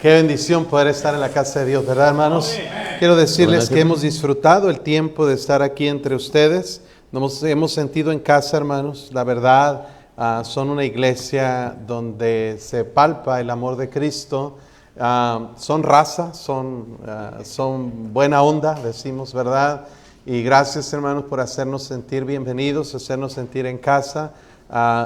Qué bendición poder estar en la casa de Dios, ¿verdad, hermanos? Quiero decirles que hemos disfrutado el tiempo de estar aquí entre ustedes. Nos hemos sentido en casa, hermanos. La verdad, son una iglesia donde se palpa el amor de Cristo. Son raza, son buena onda, decimos, ¿verdad? Y gracias, hermanos, por hacernos sentir bienvenidos, hacernos sentir en casa.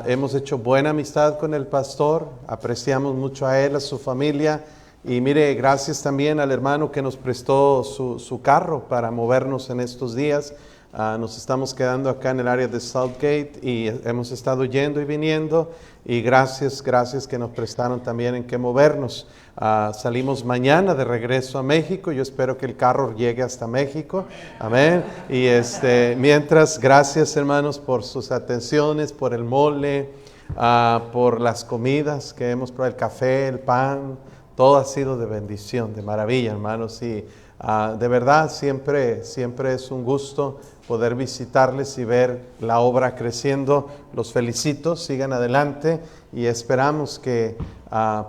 Hemos hecho buena amistad con el pastor, apreciamos mucho a él, a su familia. Y mire, gracias también al hermano que nos prestó su carro para movernos en estos días. Nos estamos quedando acá en el área de Southgate y hemos estado yendo y viniendo. Y gracias que nos prestaron también en qué movernos. Salimos mañana de regreso a México. Yo espero que el carro llegue hasta México. Amén. Y mientras, gracias, hermanos, por sus atenciones, por el mole, por las comidas que hemos probado, el café, el pan. Todo ha sido de bendición, de maravilla, hermanos. Y de verdad siempre es un gusto poder visitarles y ver la obra creciendo. Los felicito, sigan adelante y esperamos que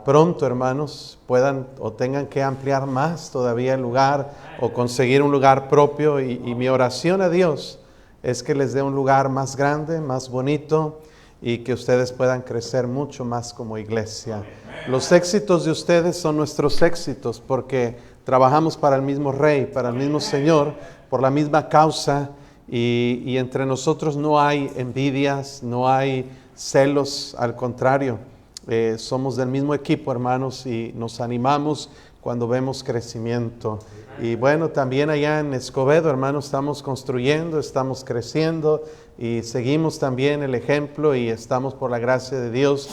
pronto, hermanos, puedan o tengan que ampliar más todavía el lugar o conseguir un lugar propio. Y mi oración a Dios es que les dé un lugar más grande, más bonito, y que ustedes puedan crecer mucho más como iglesia. Los éxitos de ustedes son nuestros éxitos porque trabajamos para el mismo Rey, para el mismo Señor, por la misma causa, y entre nosotros no hay envidias, no hay celos, al contrario, somos del mismo equipo, hermanos, y nos animamos cuando vemos crecimiento. Y bueno, también allá en Escobedo, hermanos, estamos construyendo, estamos creciendo y seguimos también el ejemplo y estamos por la gracia de Dios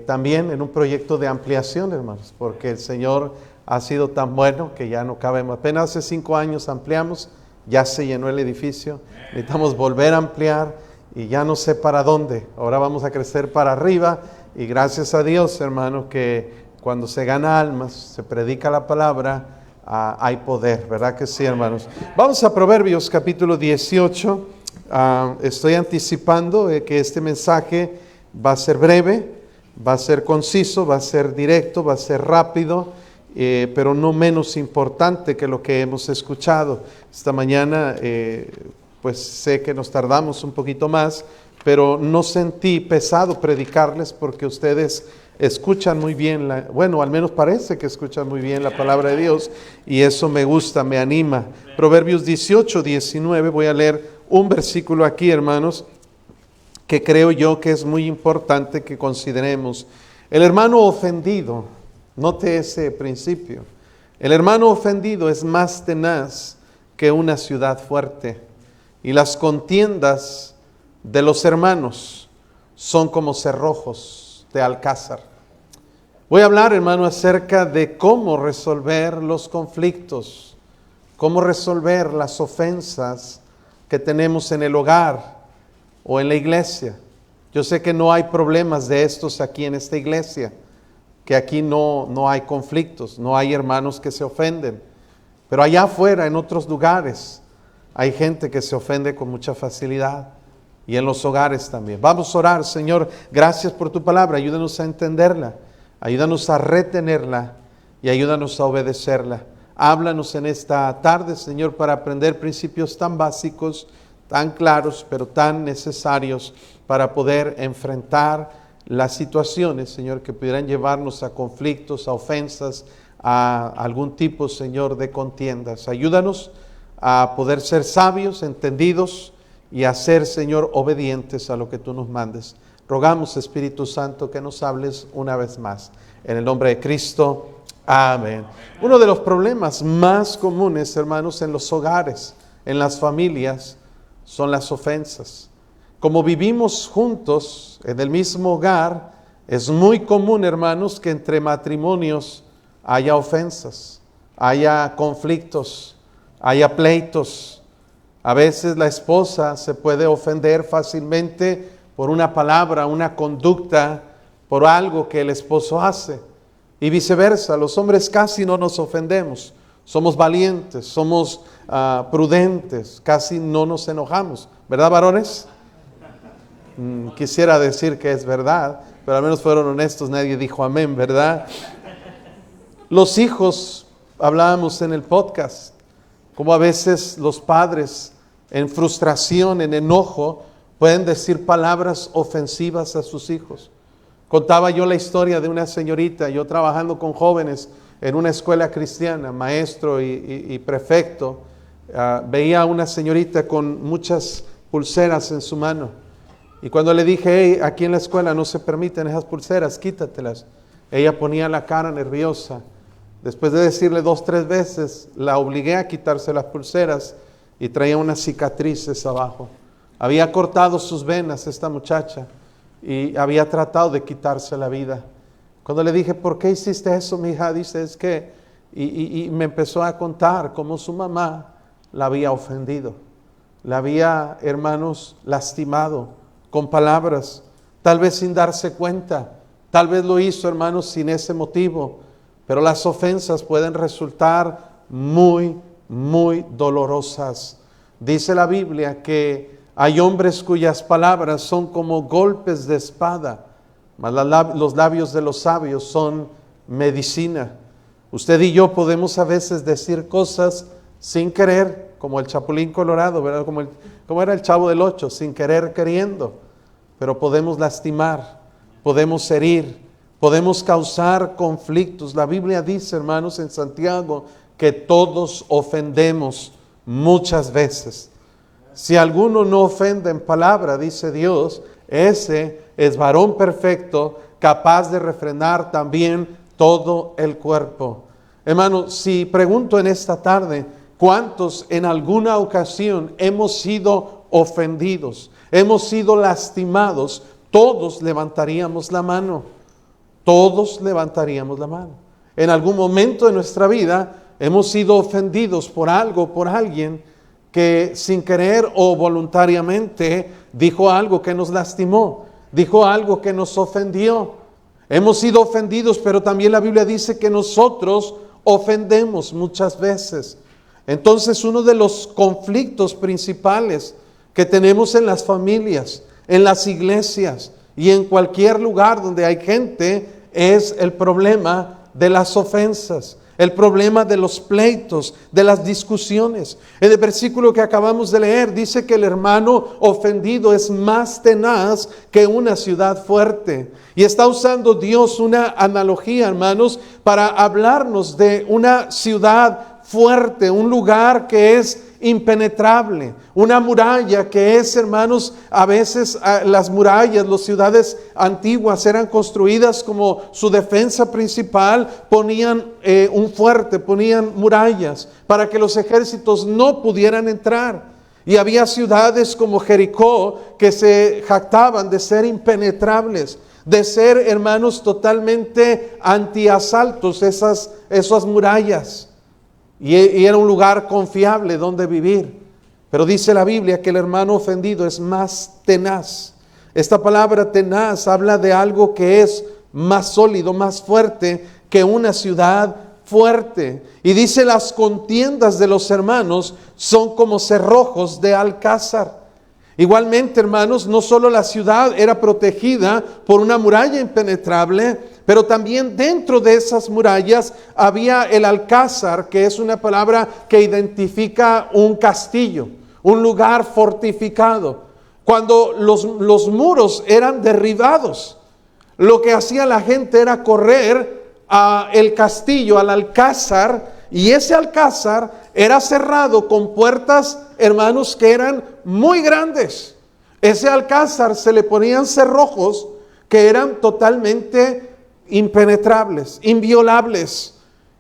también en un proyecto de ampliación, hermanos, porque el Señor ha sido tan bueno que ya no cabemos. Apenas hace 5 años ampliamos, ya se llenó el edificio, necesitamos volver a ampliar y ya no sé para dónde. Ahora vamos a crecer para arriba y gracias a Dios, hermano, que cuando se gana almas, se predica la palabra, hay poder, ¿verdad que sí, hermanos? Vamos a Proverbios capítulo 18. Estoy anticipando que este mensaje va a ser breve, va a ser conciso, va a ser directo, va a ser rápido, pero no menos importante que lo que hemos escuchado. Esta mañana, pues sé que nos tardamos un poquito más, pero no sentí pesado predicarles porque ustedes escuchan muy bien, bueno, al menos parece que escuchan muy bien la palabra de Dios y eso me gusta, me anima. Proverbios 18, 19, voy a leer un versículo aquí, hermanos, que creo yo que es muy importante que consideremos. El hermano ofendido, note ese principio, el hermano ofendido es más tenaz que una ciudad fuerte y las contiendas de los hermanos son como cerrojos de alcázar. Voy a hablar, hermano, acerca de cómo resolver los conflictos, cómo resolver las ofensas que tenemos en el hogar o en la iglesia. Yo sé que no hay problemas de estos aquí en esta iglesia, que aquí no hay conflictos, no hay hermanos que se ofenden, pero allá afuera, en otros lugares, hay gente que se ofende con mucha facilidad. Y en los hogares también. Vamos a orar. Señor, gracias por tu palabra. Ayúdanos a entenderla. Ayúdanos a retenerla. Y ayúdanos a obedecerla. Háblanos en esta tarde, Señor, para aprender principios tan básicos, tan claros, pero tan necesarios para poder enfrentar las situaciones, Señor, que pudieran llevarnos a conflictos, a ofensas, a algún tipo, Señor, de contiendas. Ayúdanos a poder ser sabios, entendidos, y a ser, Señor, obedientes a lo que tú nos mandes. Rogamos, Espíritu Santo, que nos hables una vez más. En el nombre de Cristo, amén. Uno de los problemas más comunes, hermanos, en los hogares, en las familias, son las ofensas. Como vivimos juntos en el mismo hogar, es muy común, hermanos, que entre matrimonios haya ofensas, haya conflictos, haya pleitos. A veces la esposa se puede ofender fácilmente por una palabra, una conducta, por algo que el esposo hace. Y viceversa, los hombres casi no nos ofendemos. Somos valientes, somos prudentes, casi no nos enojamos. ¿Verdad, varones? Quisiera decir que es verdad, pero al menos fueron honestos, nadie dijo amén, ¿verdad? Los hijos, hablábamos en el podcast, como a veces los padres en frustración, en enojo, pueden decir palabras ofensivas a sus hijos. Contaba yo la historia de una señorita, yo trabajando con jóvenes en una escuela cristiana, maestro y prefecto, veía a una señorita con muchas pulseras en su mano. Y cuando le dije, hey, aquí en la escuela no se permiten esas pulseras, quítatelas. Ella ponía la cara nerviosa. Después de decirle 2, 3 veces, la obligué a quitarse las pulseras y traía unas cicatrices abajo. Había cortado sus venas esta muchacha y había tratado de quitarse la vida. Cuando le dije, ¿por qué hiciste eso, mi hija? Dice, es que, y me empezó a contar cómo su mamá la había ofendido. La había, hermanos, lastimado con palabras, tal vez sin darse cuenta. Tal vez lo hizo, hermanos, sin ese motivo. Pero las ofensas pueden resultar muy, muy dolorosas. Dice la Biblia que hay hombres cuyas palabras son como golpes de espada, mas los labios de los sabios son medicina. Usted y yo podemos a veces decir cosas sin querer, como el Chapulín Colorado, ¿verdad? Como era el Chavo del Ocho, sin querer queriendo. Pero podemos lastimar, podemos herir, podemos causar conflictos. La Biblia dice, hermanos, en Santiago, que todos ofendemos muchas veces. Si alguno no ofende en palabra, dice Dios, ese es varón perfecto, capaz de refrenar también todo el cuerpo. Hermano, si pregunto en esta tarde, ¿cuántos en alguna ocasión hemos sido ofendidos? Hemos sido lastimados. Todos levantaríamos la mano. Todos levantaríamos la mano. En algún momento de nuestra vida hemos sido ofendidos por algo, por alguien que sin querer o voluntariamente dijo algo que nos lastimó, dijo algo que nos ofendió. Hemos sido ofendidos, pero también la Biblia dice que nosotros ofendemos muchas veces. Entonces, uno de los conflictos principales que tenemos en las familias, en las iglesias y en cualquier lugar donde hay gente es el problema de las ofensas, el problema de los pleitos, de las discusiones. En el versículo que acabamos de leer dice que el hermano ofendido es más tenaz que una ciudad fuerte. Y está usando Dios una analogía, hermanos, para hablarnos de una ciudad fuerte, un lugar que es impenetrable, una muralla que es, hermanos, a veces las murallas, las ciudades antiguas eran construidas como su defensa principal, ponían un fuerte, ponían murallas para que los ejércitos no pudieran entrar. Y había ciudades como Jericó que se jactaban de ser impenetrables, de ser, hermanos, totalmente antiasaltos esas murallas. Y era un lugar confiable donde vivir. Pero dice la Biblia que el hermano ofendido es más tenaz. Esta palabra tenaz habla de algo que es más sólido, más fuerte que una ciudad fuerte. Y dice, las contiendas de los hermanos son como cerrojos de alcázar. Igualmente, hermanos, no solo la ciudad era protegida por una muralla impenetrable, pero también dentro de esas murallas había el alcázar, que es una palabra que identifica un castillo, un lugar fortificado. Cuando los muros eran derribados, lo que hacía la gente era correr al castillo, al alcázar, y ese alcázar era cerrado con puertas, hermanos, que eran muy grandes. Ese alcázar se le ponían cerrojos que eran totalmente impenetrables, inviolables.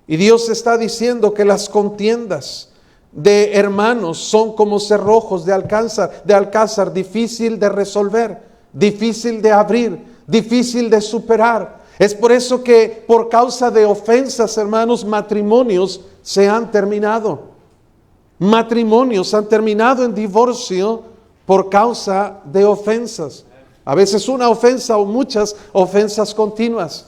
Y Dios está diciendo que las contiendas de hermanos son como cerrojos de alcázar, difícil de resolver, difícil de abrir, difícil de superar. Es por eso que por causa de ofensas, hermanos, matrimonios se han terminado. Matrimonios han terminado en divorcio por causa de ofensas. A veces una ofensa o muchas ofensas continuas.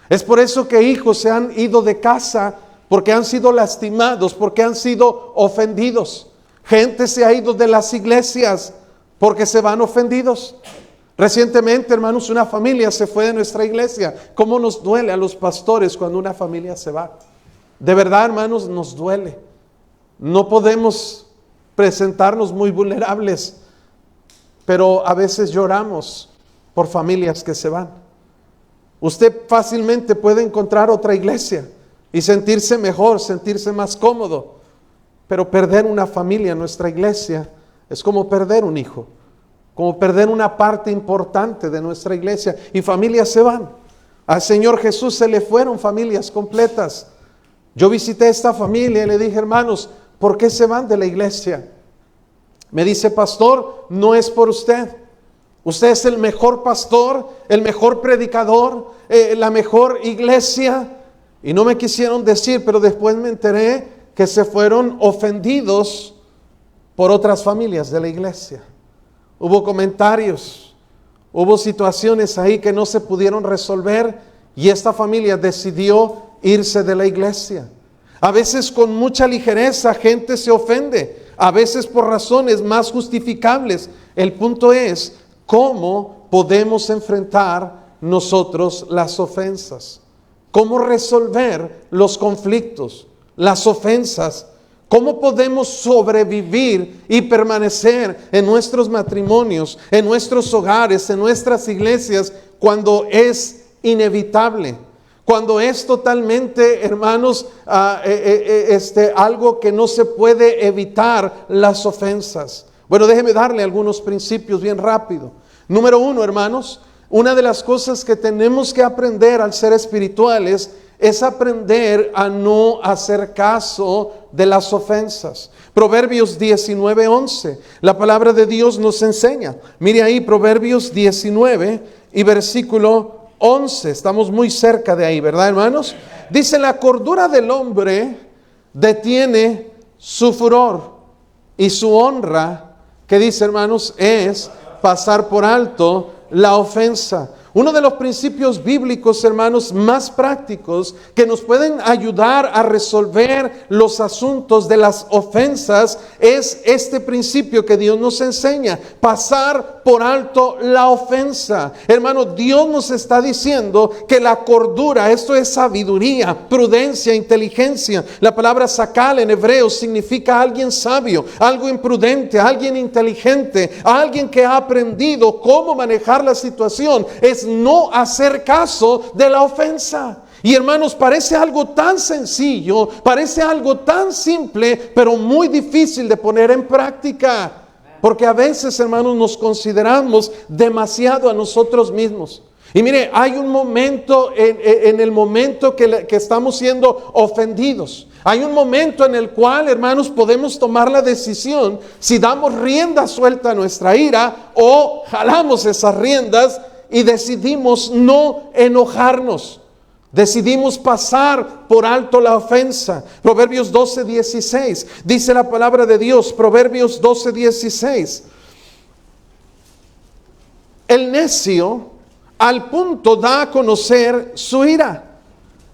Es por eso que hijos se han ido de casa porque han sido lastimados, porque han sido ofendidos. Gente se ha ido de las iglesias porque se van ofendidos. Recientemente, hermanos, una familia se fue de nuestra iglesia. ¿Cómo nos duele a los pastores cuando una familia se va? De verdad, hermanos, nos duele. No podemos presentarnos muy vulnerables, pero a veces lloramos por familias que se van. Usted fácilmente puede encontrar otra iglesia y sentirse mejor, sentirse más cómodo, pero perder una familia en nuestra iglesia es como perder un hijo, como perder una parte importante de nuestra iglesia, y familias se van. Al Señor Jesús se le fueron familias completas. Yo visité esta familia y le dije: hermanos, ¿por qué se van de la iglesia? Me dice: pastor, no es por usted. Usted es el mejor pastor, el mejor predicador, la mejor iglesia. Y no me quisieron decir, pero después me enteré que se fueron ofendidos por otras familias de la iglesia. Hubo comentarios, hubo situaciones ahí que no se pudieron resolver, y esta familia decidió irse de la iglesia. A veces con mucha ligereza gente se ofende, a veces por razones más justificables. El punto es cómo podemos enfrentar nosotros las ofensas, cómo resolver los conflictos, las ofensas, cómo podemos sobrevivir y permanecer en nuestros matrimonios, en nuestros hogares, en nuestras iglesias, cuando es inevitable, cuando es totalmente, hermanos, algo que no se puede evitar, las ofensas. Bueno, déjeme darle algunos principios bien rápido. Número 1, hermanos, una de las cosas que tenemos que aprender al ser espirituales es aprender a no hacer caso de las ofensas. Proverbios 19:11, la palabra de Dios nos enseña. Mire ahí, Proverbios 19 y versículo 11, estamos muy cerca de ahí, ¿verdad, hermanos? Dice: la cordura del hombre detiene su furor, y su honra, ¿qué dice, hermanos? Es pasar por alto la ofensa. Uno de los principios bíblicos, hermanos, más prácticos que nos pueden ayudar a resolver los asuntos de las ofensas es este principio que Dios nos enseña: pasar por alto la ofensa. Hermano, Dios nos está diciendo que la cordura, esto es sabiduría, prudencia, inteligencia. La palabra sakal en hebreo significa alguien sabio, algo imprudente, alguien inteligente, alguien que ha aprendido cómo manejar la situación. Es no hacer caso de la ofensa. Y hermanos, parece algo tan sencillo, parece algo tan simple, pero muy difícil de poner en práctica. Porque a veces, hermanos, nos consideramos demasiado a nosotros mismos. Y mire, hay un momento, en el momento que estamos siendo ofendidos, hay un momento en el cual, hermanos, podemos tomar la decisión si damos rienda suelta a nuestra ira o jalamos esas riendas y decidimos no enojarnos. Decidimos pasar por alto la ofensa. Proverbios 12:16 dice la palabra de Dios. Proverbios 12:16: el necio al punto da a conocer su ira,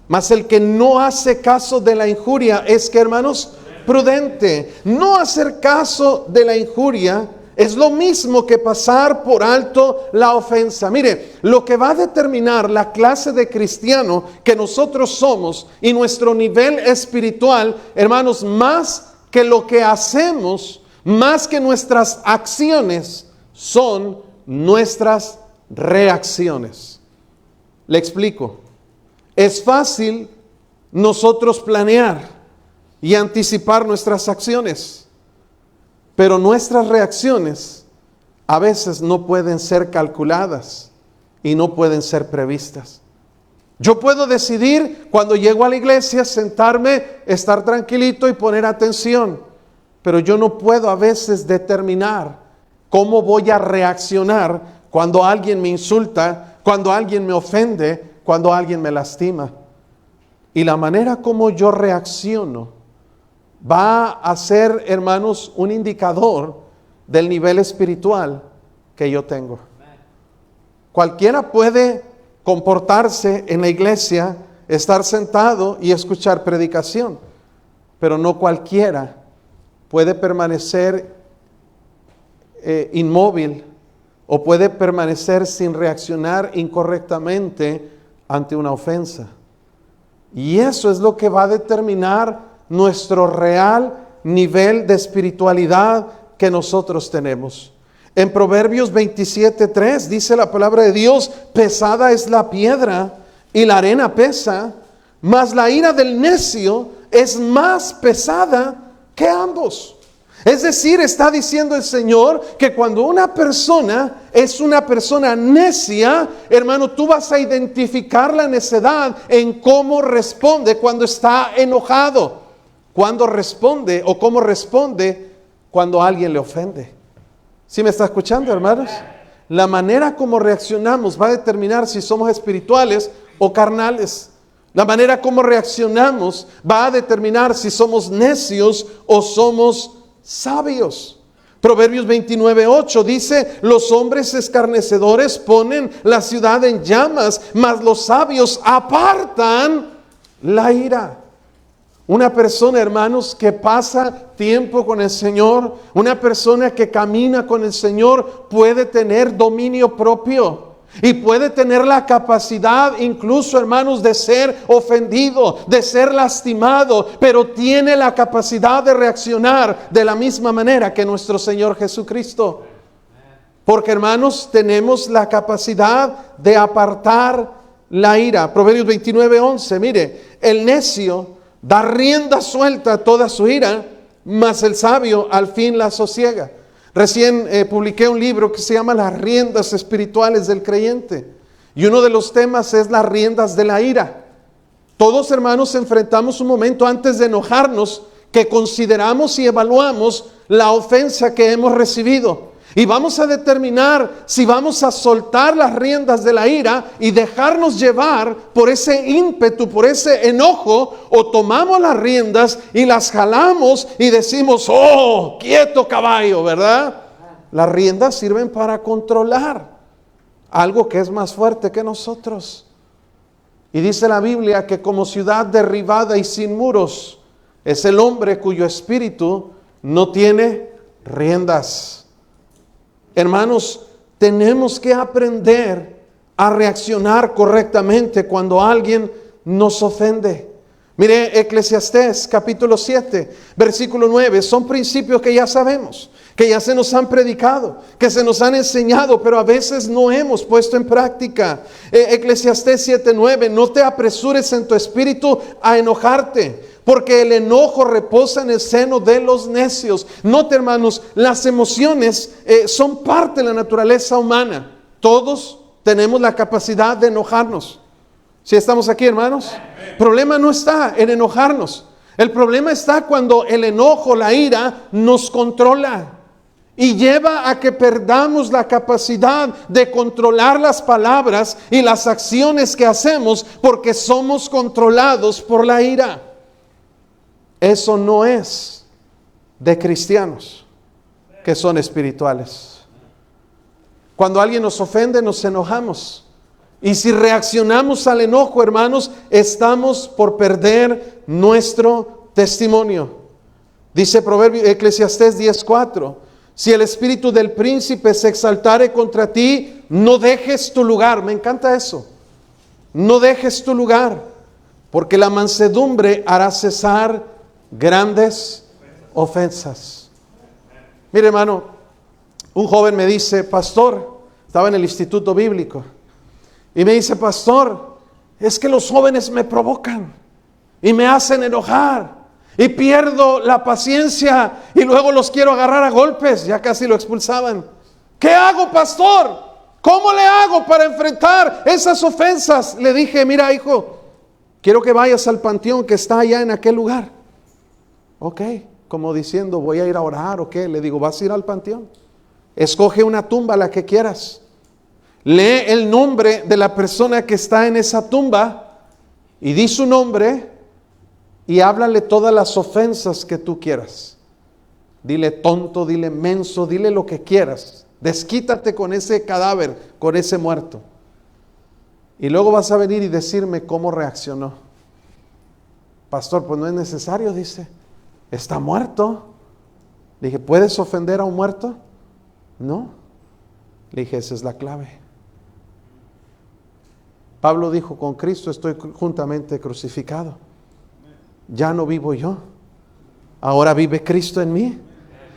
mas el que no hace caso de la injuria es, que, hermanos, prudente. No hacer caso de la injuria es lo mismo que pasar por alto la ofensa. Mire, lo que va a determinar la clase de cristiano que nosotros somos y nuestro nivel espiritual, hermanos, más que lo que hacemos, más que nuestras acciones, son nuestras reacciones. Le explico. Es fácil nosotros planear y anticipar nuestras acciones, pero nuestras reacciones a veces no pueden ser calculadas y no pueden ser previstas. Yo puedo decidir cuando llego a la iglesia sentarme, estar tranquilito y poner atención, pero yo no puedo a veces determinar cómo voy a reaccionar cuando alguien me insulta, cuando alguien me ofende, cuando alguien me lastima. Y la manera como yo reacciono va a ser, hermanos, un indicador del nivel espiritual que yo tengo. Cualquiera puede comportarse en la iglesia, estar sentado y escuchar predicación, pero no cualquiera puede permanecer inmóvil o puede permanecer sin reaccionar incorrectamente ante una ofensa. Y eso es lo que va a determinar nuestro real nivel de espiritualidad que nosotros tenemos. En Proverbios 27:3 dice la palabra de Dios: pesada es la piedra y la arena pesa, mas la ira del necio es más pesada que ambos. Es decir, está diciendo el Señor que cuando una persona es una persona necia, hermano, tú vas a identificar la necedad en cómo responde cuando está enojado, cuando responde o cómo responde cuando alguien le ofende. ¿Sí me está escuchando, hermanos? La manera como reaccionamos va a determinar si somos espirituales o carnales. La manera como reaccionamos va a determinar si somos necios o somos sabios. Proverbios 29:8 dice: los hombres escarnecedores ponen la ciudad en llamas, mas los sabios apartan la ira. Una persona, hermanos, que pasa tiempo con el Señor, una persona que camina con el Señor, puede tener dominio propio. Y puede tener la capacidad incluso, hermanos, de ser ofendido, de ser lastimado, pero tiene la capacidad de reaccionar de la misma manera que nuestro Señor Jesucristo. Porque, hermanos, tenemos la capacidad de apartar la ira. Proverbios 29:11, mire: el necio da rienda suelta a toda su ira, mas el sabio al fin la sosiega. Recién publiqué un libro que se llama Las riendas espirituales del creyente. Y uno de los temas es las riendas de la ira. Todos, hermanos, enfrentamos un momento antes de enojarnos que consideramos y evaluamos la ofensa que hemos recibido. Y vamos a determinar si vamos a soltar las riendas de la ira y dejarnos llevar por ese ímpetu, por ese enojo, o tomamos las riendas y las jalamos y decimos: oh, quieto caballo, ¿verdad? Las riendas sirven para controlar algo que es más fuerte que nosotros. Y dice la Biblia que como ciudad derribada y sin muros es el hombre cuyo espíritu no tiene riendas. Hermanos, tenemos que aprender a reaccionar correctamente cuando alguien nos ofende. Mire, Eclesiastés capítulo 7, versículo 9, son principios que ya sabemos, que ya se nos han predicado, que se nos han enseñado, pero a veces no hemos puesto en práctica. Eclesiastés 7:9, no te apresures en tu espíritu a enojarte, porque el enojo reposa en el seno de los necios. Note, hermanos, las emociones son parte de la naturaleza humana. Todos tenemos la capacidad de enojarnos. ¿Sí estamos aquí, hermanos? El problema no está en enojarnos. El problema está cuando el enojo, la ira, nos controla y lleva a que perdamos la capacidad de controlar las palabras y las acciones que hacemos porque somos controlados por la ira. Eso no es de cristianos que son espirituales. Cuando alguien nos ofende, nos enojamos. Y si reaccionamos al enojo, hermanos, estamos por perder nuestro testimonio. Dice Eclesiastés 10:4: si el espíritu del príncipe se exaltare contra ti, no dejes tu lugar. Me encanta eso. No dejes tu lugar, porque la mansedumbre hará cesar grandes ofensas. Mire, hermano, un joven me dice: pastor, estaba en el instituto bíblico, y me dice: pastor, es que los jóvenes me provocan y me hacen enojar y pierdo la paciencia y luego los quiero agarrar a golpes. Ya casi lo expulsaban. ¿Qué hago, pastor? ¿Cómo le hago para enfrentar esas ofensas? Le dije: mira, hijo, quiero que vayas al panteón que está allá en aquel lugar. Ok, como diciendo, voy a ir a orar o qué. Le digo: vas a ir al panteón, escoge una tumba, la que quieras, lee el nombre de la persona que está en esa tumba y di su nombre y háblale todas las ofensas que tú quieras. Dile tonto, dile menso, dile lo que quieras. Desquítate con ese cadáver, con ese muerto. Y luego vas a venir y decirme cómo reaccionó. Pastor, pues no es necesario, dice. Está muerto. Le dije: ¿puedes ofender a un muerto? No. Le dije: esa es la clave. Pablo dijo, con Cristo estoy juntamente crucificado. Ya no vivo yo, ahora vive Cristo en mí.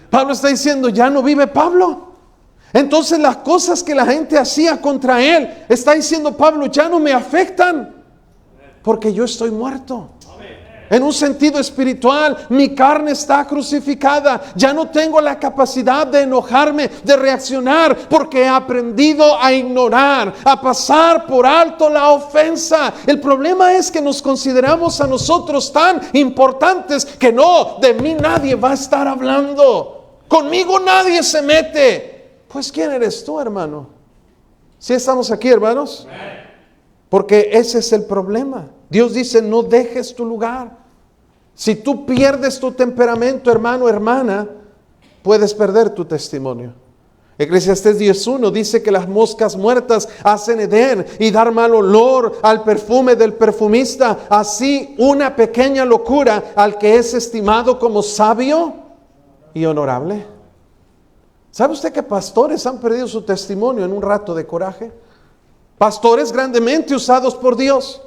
Pablo está diciendo, ya no vive Pablo. Entonces las cosas que la gente hacía contra él, está diciendo Pablo, ya no me afectan, porque yo estoy muerto. En un sentido espiritual, mi carne está crucificada. Ya no tengo la capacidad de enojarme, de reaccionar, porque he aprendido a ignorar, a pasar por alto la ofensa. El problema es que nos consideramos a nosotros tan importantes que no, de mí nadie va a estar hablando. Conmigo nadie se mete. Pues ¿quién eres tú, hermano? ¿Sí estamos aquí, hermanos? Porque ese es el problema. Dios dice, no dejes tu lugar. Si tú pierdes tu temperamento, hermano, hermana, puedes perder tu testimonio. Eclesiastés 10:1 dice que las moscas muertas hacen heder y dar mal olor al perfume del perfumista. Así una pequeña locura al que es estimado como sabio y honorable. ¿Sabe usted que pastores han perdido su testimonio en un rato de coraje? Pastores grandemente usados por Dios,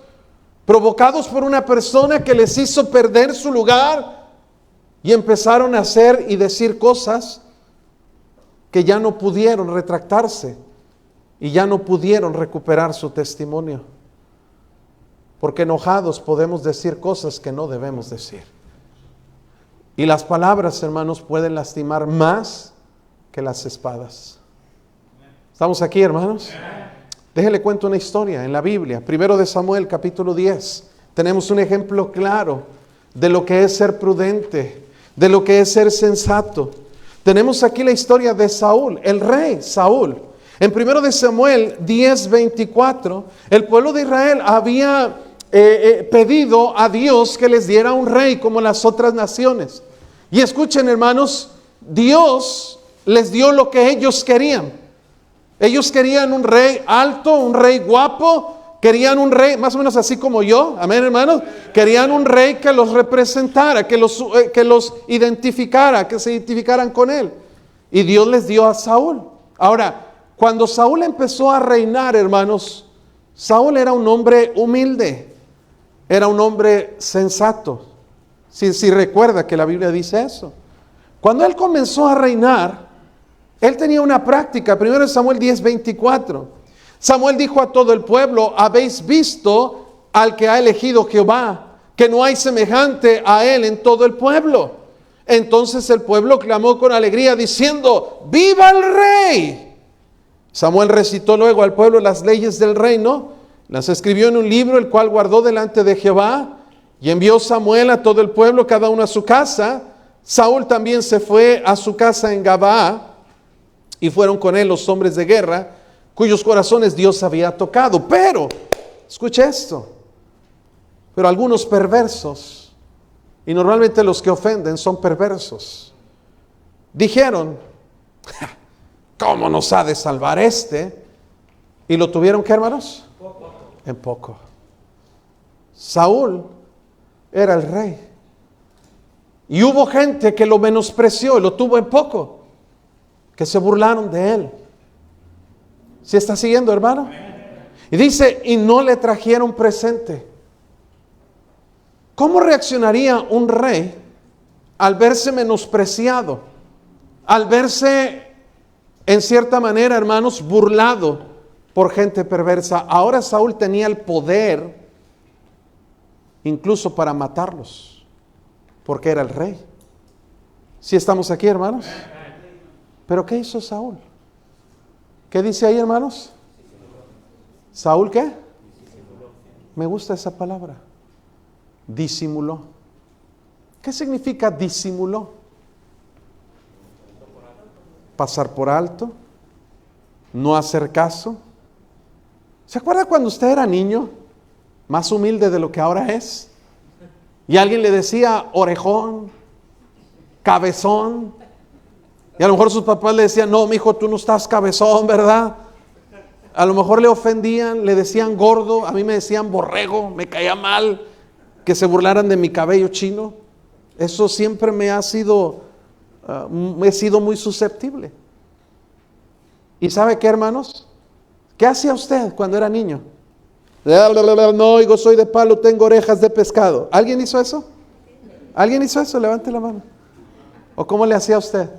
provocados por una persona que les hizo perder su lugar, y empezaron a hacer y decir cosas que ya no pudieron retractarse y ya no pudieron recuperar su testimonio, porque enojados podemos decir cosas que no debemos decir. Y las palabras, hermanos, pueden lastimar más que las espadas. ¿Estamos aquí, hermanos? Déjenle cuento una historia en la Biblia. Primero de Samuel, capítulo 10. Tenemos un ejemplo claro de lo que es ser prudente, de lo que es ser sensato. Tenemos aquí la historia de Saúl, el rey Saúl. En primero de Samuel 10:24, el pueblo de Israel había pedido a Dios que les diera un rey como las otras naciones. Y escuchen, hermanos, Dios les dio lo que ellos querían. Ellos querían un rey alto, un rey guapo, querían un rey más o menos así como yo, amén, hermanos. Querían un rey que los representara, que los identificara, que se identificaran con él. Y Dios les dio a Saúl. Ahora, cuando Saúl empezó a reinar, hermanos, Saúl era un hombre humilde, era un hombre sensato. Si recuerda que la Biblia dice eso. Cuando él comenzó a reinar, él tenía una práctica. Primero Samuel 10:24. Samuel dijo a todo el pueblo, habéis visto al que ha elegido Jehová, que no hay semejante a él en todo el pueblo. Entonces el pueblo clamó con alegría diciendo, ¡viva el rey! Samuel recitó luego al pueblo las leyes del reino, las escribió en un libro, el cual guardó delante de Jehová, y envió Samuel a todo el pueblo, cada uno a su casa. Saúl también se fue a su casa en Gabaa, y fueron con él los hombres de guerra, cuyos corazones Dios había tocado. Pero, escuche esto, pero algunos perversos, y normalmente los que ofenden son perversos, dijeron, ¿cómo nos ha de salvar este? Y lo tuvieron, ¿qué, hermanos? En poco. Saúl era el rey, y hubo gente que lo menospreció y lo tuvo en poco, que se burlaron de él. ¿Sí está siguiendo, hermano? Y dice, y no le trajeron presente. ¿Cómo reaccionaría un rey al verse menospreciado? Al verse, en cierta manera, hermanos, burlado por gente perversa. Ahora Saúl tenía el poder incluso para matarlos, porque era el rey. ¿Sí estamos aquí, hermanos? ¿Pero qué hizo Saúl? ¿Qué dice ahí, hermanos? ¿Saúl qué? Me gusta esa palabra. Disimuló. ¿Qué significa disimuló? Pasar por alto, no hacer caso. ¿Se acuerda cuando usted era niño, más humilde de lo que ahora es? Y alguien le decía orejón, cabezón. Y a lo mejor sus papás le decían, no, mijo, tú no estás cabezón, ¿verdad? A lo mejor le ofendían, le decían gordo, a mí me decían borrego, me caía mal que se burlaran de mi cabello chino. Eso siempre me ha sido, he sido muy susceptible. ¿Y sabe qué, hermanos? ¿Qué hacía usted cuando era niño? No oigo, soy de palo, tengo orejas de pescado. ¿Alguien hizo eso? ¿Alguien hizo eso? Levante la mano. ¿O cómo le hacía usted?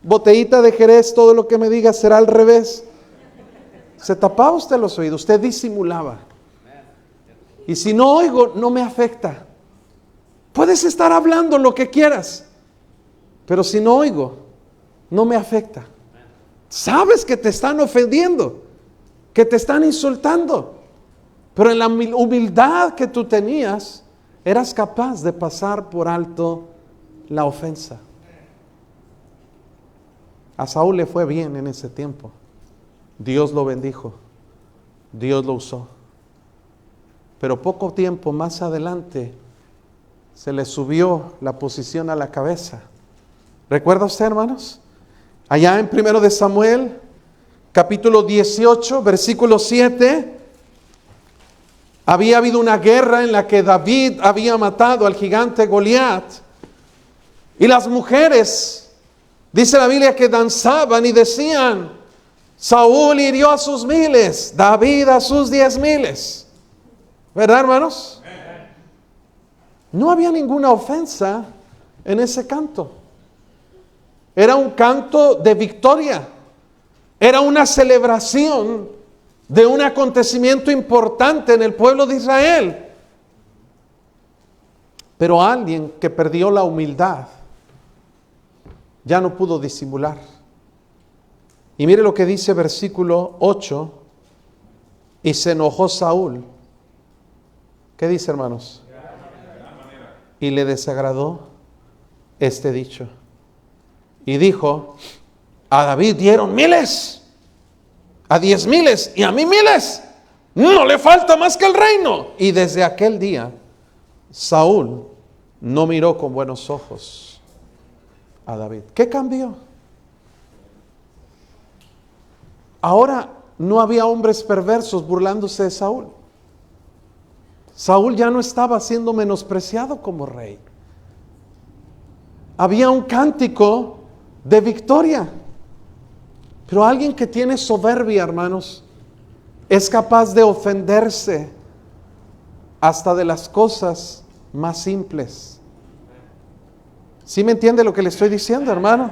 Botellita de Jerez, todo lo que me diga será al revés. Se tapaba usted los oídos, usted disimulaba. Y si no oigo, no me afecta. Puedes estar hablando lo que quieras, pero si no oigo, no me afecta. Sabes que te están ofendiendo, que te están insultando, pero en la humildad que tú tenías, eras capaz de pasar por alto la ofensa. A Saúl le fue bien en ese tiempo. Dios lo bendijo, Dios lo usó. Pero poco tiempo más adelante se le subió la posición a la cabeza. ¿Recuerda usted, hermanos? Allá en 1 de Samuel, capítulo 18, versículo 7, había habido una guerra en la que David había matado al gigante Goliat. Y las mujeres, dice la Biblia, que danzaban y decían: Saúl hirió a sus 1000, David a sus 10,000. ¿Verdad, hermanos? No había ninguna ofensa en ese canto. Era un canto de victoria. Era una celebración de un acontecimiento importante en el pueblo de Israel. Pero alguien que perdió la humildad ya no pudo disimular. Y mire lo que dice versículo 8. Y se enojó Saúl. ¿Qué dice, hermanos? Y le desagradó este dicho. Y dijo: a David dieron 1000, a 10,000 y a mí 1000. No le falta más que el reino. Y desde aquel día Saúl no miró con buenos ojos a David. ¿Qué cambió? Ahora no había hombres perversos burlándose de Saúl. Saúl ya no estaba siendo menospreciado como rey. Había un cántico de victoria. Pero alguien que tiene soberbia, hermanos, es capaz de ofenderse hasta de las cosas más simples. ¿Sí me entiende lo que le estoy diciendo, hermano?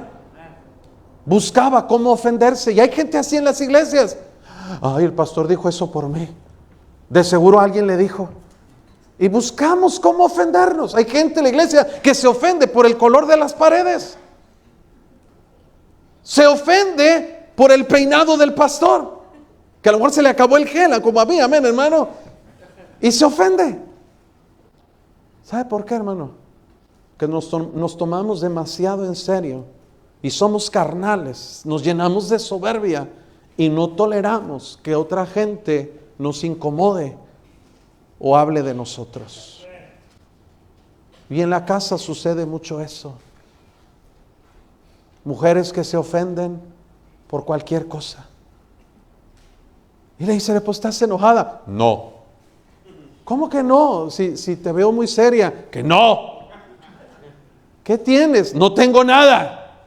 Buscaba cómo ofenderse. Y hay gente así en las iglesias. Ay, el pastor dijo eso por mí. De seguro alguien le dijo. Y buscamos cómo ofendernos. Hay gente en la iglesia que se ofende por el color de las paredes. Se ofende por el peinado del pastor, que a lo mejor se le acabó el gel, como a mí, amén, hermano. Y se ofende. ¿Sabe por qué, hermano? Que nos tomamos demasiado en serio y somos carnales, nos llenamos de soberbia y no toleramos que otra gente nos incomode o hable de nosotros. Y en la casa sucede mucho eso. Mujeres que se ofenden por cualquier cosa. Y le dice: pues estás enojada. No. ¿Cómo que no? Si te veo muy seria. Que no. ¿Qué tienes? No tengo nada.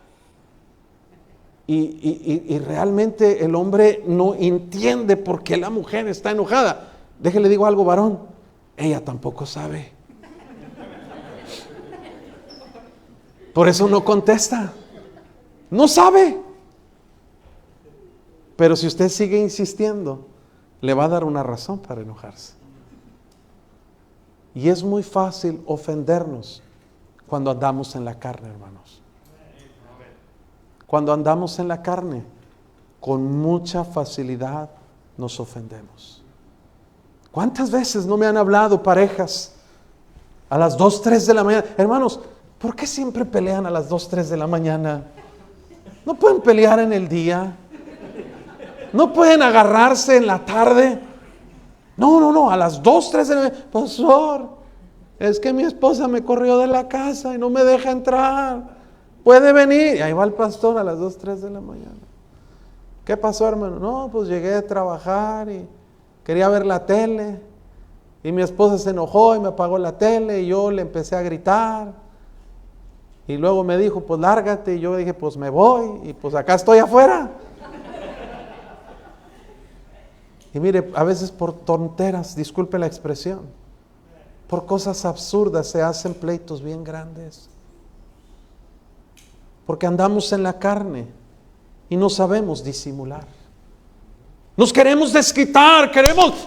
Y realmente el hombre no entiende por qué la mujer está enojada. Déjele digo algo, varón. Ella tampoco sabe. Por eso no contesta. No sabe. Pero si usted sigue insistiendo, le va a dar una razón para enojarse. Y es muy fácil ofendernos cuando andamos en la carne, hermanos. Cuando andamos en la carne, con mucha facilidad nos ofendemos. ¿Cuántas veces no me han hablado parejas a las 2, 3 de la mañana? Hermanos, ¿por qué siempre pelean a las 2, 3 de la mañana? ¿No pueden pelear en el día? ¿No pueden agarrarse en la tarde? No, a las 2, 3 de la mañana. Pastor, es que mi esposa me corrió de la casa y no me deja entrar. ¿Puede venir? Y ahí va el pastor a las 2, 3 de la mañana. ¿Qué pasó, hermano? No, pues llegué a trabajar y quería ver la tele. Y mi esposa se enojó y me apagó la tele y yo le empecé a gritar. Y luego me dijo, pues lárgate. Y yo dije, pues me voy. Y pues acá estoy afuera. Y mire, a veces por tonteras, disculpe la expresión, por cosas absurdas se hacen pleitos bien grandes. Porque andamos en la carne y no sabemos disimular. Nos queremos desquitar,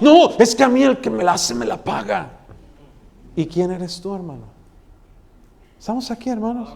no, es que a mí el que me la hace me la paga. ¿Y quién eres tú, hermano? ¿Estamos aquí, hermanos?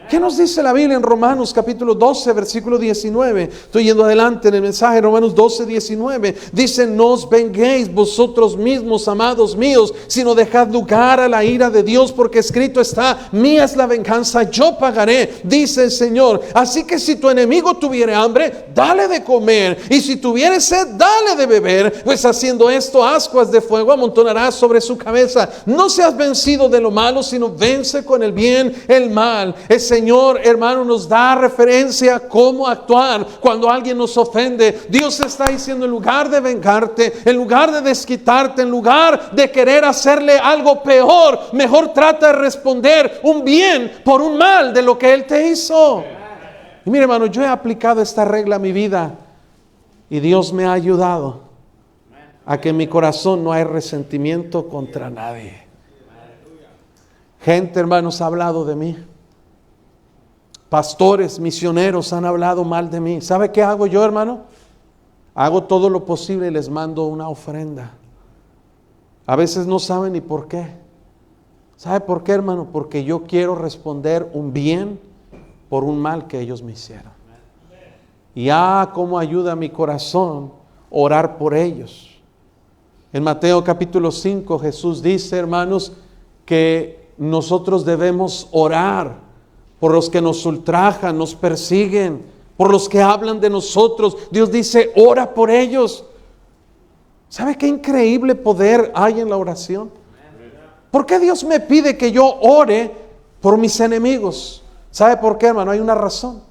¿Qué nos dice la Biblia en Romanos capítulo 12, versículo 19? Estoy yendo adelante en el mensaje, Romanos 12, 19. Dice, no os venguéis vosotros mismos, amados míos, sino dejad lugar a la ira de Dios, porque escrito está, mía es la venganza, yo pagaré, dice el Señor. Así que si tu enemigo tuviere hambre, dale de comer, y si tuviere sed, dale de beber, pues haciendo esto, ascuas de fuego amontonarás sobre su cabeza. No seas vencido de lo malo, sino vence con el bien el mal. El Señor, hermano, nos da referencia a cómo actuar cuando alguien nos ofende. Dios está diciendo, en lugar de vengarte, en lugar de desquitarte, en lugar de querer hacerle algo peor, mejor trata de responder un bien por un mal de lo que Él te hizo. Y mire, hermano, yo he aplicado esta regla a mi vida y Dios me ha ayudado a que en mi corazón no hay resentimiento contra nadie. Gente, hermanos, ha hablado de mí. Pastores, misioneros han hablado mal de mí. ¿Sabe qué hago yo, hermano? Hago todo lo posible y les mando una ofrenda. A veces no saben ni por qué. ¿Sabe por qué, hermano? Porque yo quiero responder un bien por un mal que ellos me hicieron. Y cómo ayuda a mi corazón orar por ellos. En Mateo capítulo 5 Jesús dice, hermanos, que nosotros debemos orar por los que nos ultrajan, nos persiguen, por los que hablan de nosotros. Dios dice, ora por ellos. ¿Sabe qué increíble poder hay en la oración? ¿Por qué Dios me pide que yo ore por mis enemigos? ¿Sabe por qué, hermano? Hay una razón.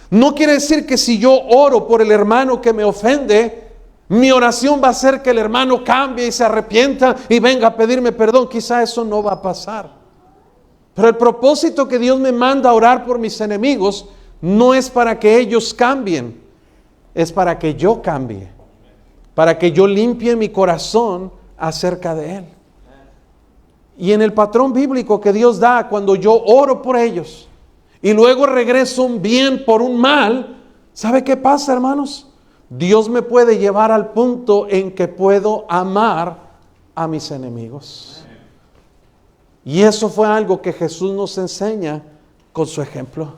No quiere decir que si yo oro por el hermano que me ofende, mi oración va a ser que el hermano cambie y se arrepienta y venga a pedirme perdón. Quizá eso no va a pasar. Pero el propósito que Dios me manda a orar por mis enemigos no es para que ellos cambien, es para que yo cambie, para que yo limpie mi corazón acerca de Él. Y en el patrón bíblico que Dios da cuando yo oro por ellos y luego regreso un bien por un mal, ¿sabe qué pasa, hermanos? Dios me puede llevar al punto en que puedo amar a mis enemigos. Y eso fue algo que Jesús nos enseña con su ejemplo.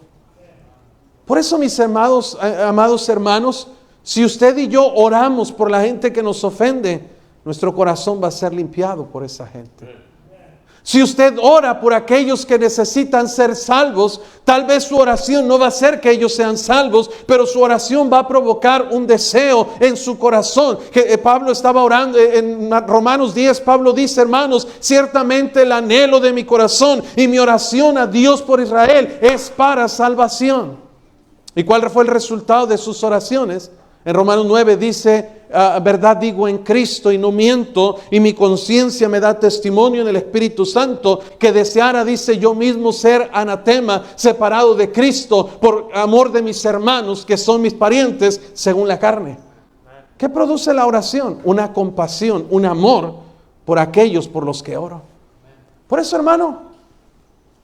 Por eso, mis amados hermanos, si usted y yo oramos por la gente que nos ofende, nuestro corazón va a ser limpiado por esa gente. Si usted ora por aquellos que necesitan ser salvos, tal vez su oración no va a ser que ellos sean salvos, pero su oración va a provocar un deseo en su corazón. Que Pablo estaba orando en Romanos 10, Pablo dice, hermanos, ciertamente el anhelo de mi corazón y mi oración a Dios por Israel es para salvación. ¿Y cuál fue el resultado de sus oraciones? En Romanos 9 dice, verdad digo en Cristo y no miento, y mi conciencia me da testimonio en el Espíritu Santo, que deseara, dice, yo mismo ser anatema, separado de Cristo, por amor de mis hermanos, que son mis parientes, según la carne. ¿Qué produce la oración? Una compasión, un amor por aquellos por los que oro. Por eso, hermano,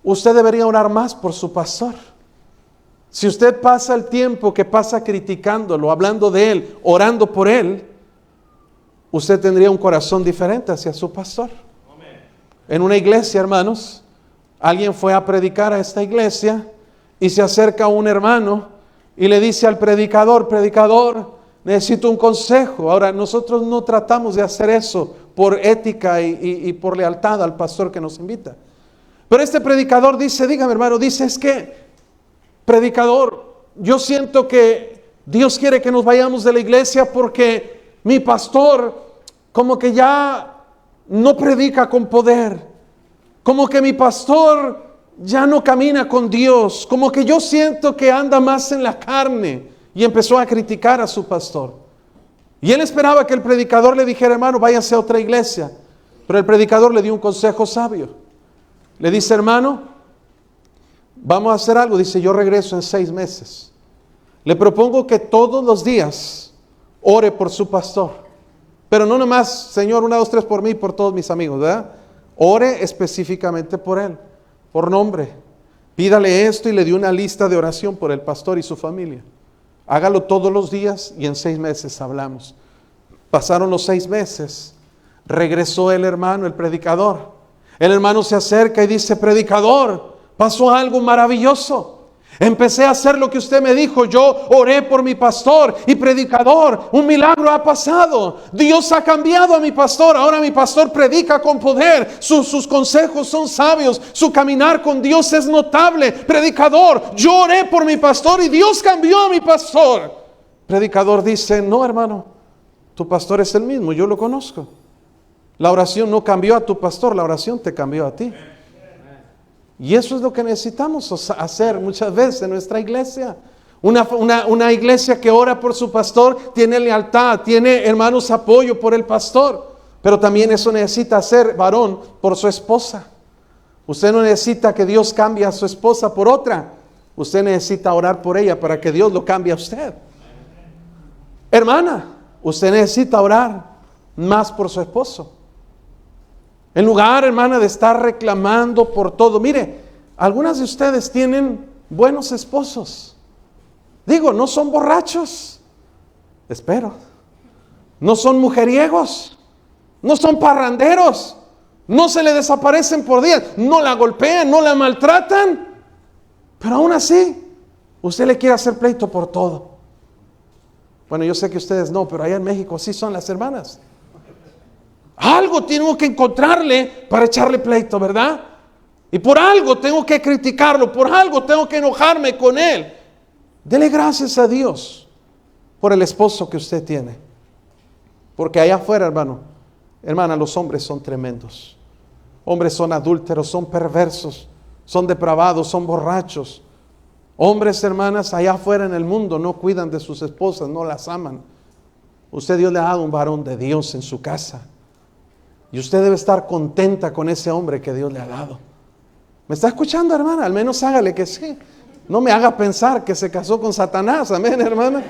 usted debería orar más por su pastor. Si usted pasa el tiempo que pasa criticándolo, hablando de él, orando por él, usted tendría un corazón diferente hacia su pastor. En una iglesia, hermanos, alguien fue a predicar a esta iglesia y se acerca a un hermano y le dice al predicador, necesito un consejo. Ahora, nosotros no tratamos de hacer eso por ética y por lealtad al pastor que nos invita. Pero este predicador dice, dígame, hermano, dice, es que predicador, yo siento que Dios quiere que nos vayamos de la iglesia porque mi pastor como que ya no predica con poder, como que mi pastor ya no camina con Dios, como que yo siento que anda más en la carne, y empezó a criticar a su pastor. Y él esperaba que el predicador le dijera, hermano, váyase a otra iglesia, pero el predicador le dio un consejo sabio. Le dice, hermano, vamos a hacer algo. Dice, yo regreso en 6 meses. Le propongo que todos los días ore por su pastor. Pero no nomás, Señor, 1, 2, 3 por mí y por todos mis amigos, ¿verdad? Ore específicamente por él, por nombre. Pídale esto y le dio una lista de oración por el pastor y su familia. Hágalo todos los días y en 6 meses hablamos. Pasaron los 6 meses. Regresó el hermano, el predicador. El hermano se acerca y dice: predicador, pasó algo maravilloso. Empecé a hacer lo que usted me dijo. Yo oré por mi pastor y predicador. Un milagro ha pasado. Dios ha cambiado a mi pastor. Ahora mi pastor predica con poder. Sus consejos son sabios. Su caminar con Dios es notable. Predicador, yo oré por mi pastor y Dios cambió a mi pastor. Predicador dice: no, hermano, tu pastor es el mismo, yo lo conozco. La oración no cambió a tu pastor, la oración te cambió a ti. Y eso es lo que necesitamos hacer muchas veces en nuestra iglesia. Una iglesia que ora por su pastor, tiene lealtad, tiene, hermanos, apoyo por el pastor. Pero también eso necesita hacer, varón, por su esposa. Usted no necesita que Dios cambie a su esposa por otra. Usted necesita orar por ella para que Dios lo cambie a usted. Hermana, usted necesita orar más por su esposo. En lugar, hermana, de estar reclamando por todo. Mire, algunas de ustedes tienen buenos esposos. Digo, no son borrachos. Espero. No son mujeriegos. No son parranderos. No se le desaparecen por días. No la golpean, no la maltratan. Pero aún así, usted le quiere hacer pleito por todo. Bueno, yo sé que ustedes no, pero allá en México sí son las hermanas. Algo tengo que encontrarle para echarle pleito, ¿verdad? Y por algo tengo que criticarlo, por algo tengo que enojarme con él. Dele gracias a Dios por el esposo que usted tiene. Porque allá afuera, hermana, los hombres son tremendos. Hombres son adúlteros, son perversos, son depravados, son borrachos. Hombres, hermanas, allá afuera en el mundo no cuidan de sus esposas, no las aman. Usted, Dios le ha dado un varón de Dios en su casa. Y usted debe estar contenta con ese hombre que Dios le ha dado. ¿Me está escuchando, hermana? Al menos hágale que sí. No me haga pensar que se casó con Satanás. Amén, hermana.